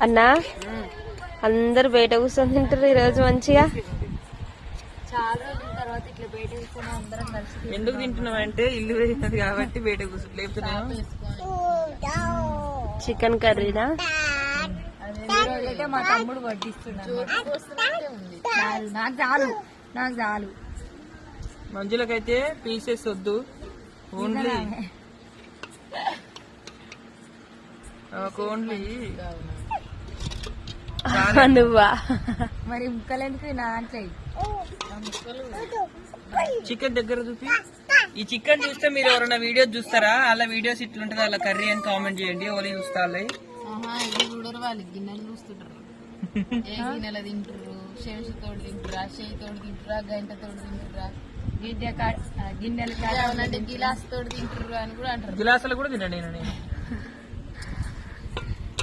అన్నా అందరు బయట కూర్చొని తింటారు ఈరోజు మంచిగా. చాలా రోజుల తర్వాత ఇట్లా బయట కూర్చొని అందరం కలిసి ఎందుకు తింటున్నావు అంటే ఇల్లు వేసినది కాబట్టి బయట కూర్చొని లేపుతున్నాను. చికెన్ కర్రీనా? అయితే మా తమ్ముడు వడ్డిస్తున్నాడు. చాలు నాకు చాలు. మంజులకైతే పీసెస్ వద్దు, ఓన్లీ ఓన్లీ నువ్వా? మరి ముక్కలు ఎందుకు నా దాంట్లో చికెన్ దగ్గర చూపి. ఈ చికెన్ చూస్తే మీరు ఎవరైనా వీడియోస్ చూస్తారా? అలా వీడియోస్ ఇట్లుంటది అలా కర్రీ అని కామెంట్ చేయండి. ఓన్లీ చూస్తా చూడరు వాళ్ళు గిన్నెలు చూస్తుంటారు. ఏ గిన్నెలు తింటారు, శేషతోడు తింటురా, చేయితోడు తింటురా, గంటతోడు తింటురా, గిన్నెలు గిలాస్ తోడు తింటారు అని కూడా అంటారు. గిలాసులు కూడా తినండి నేను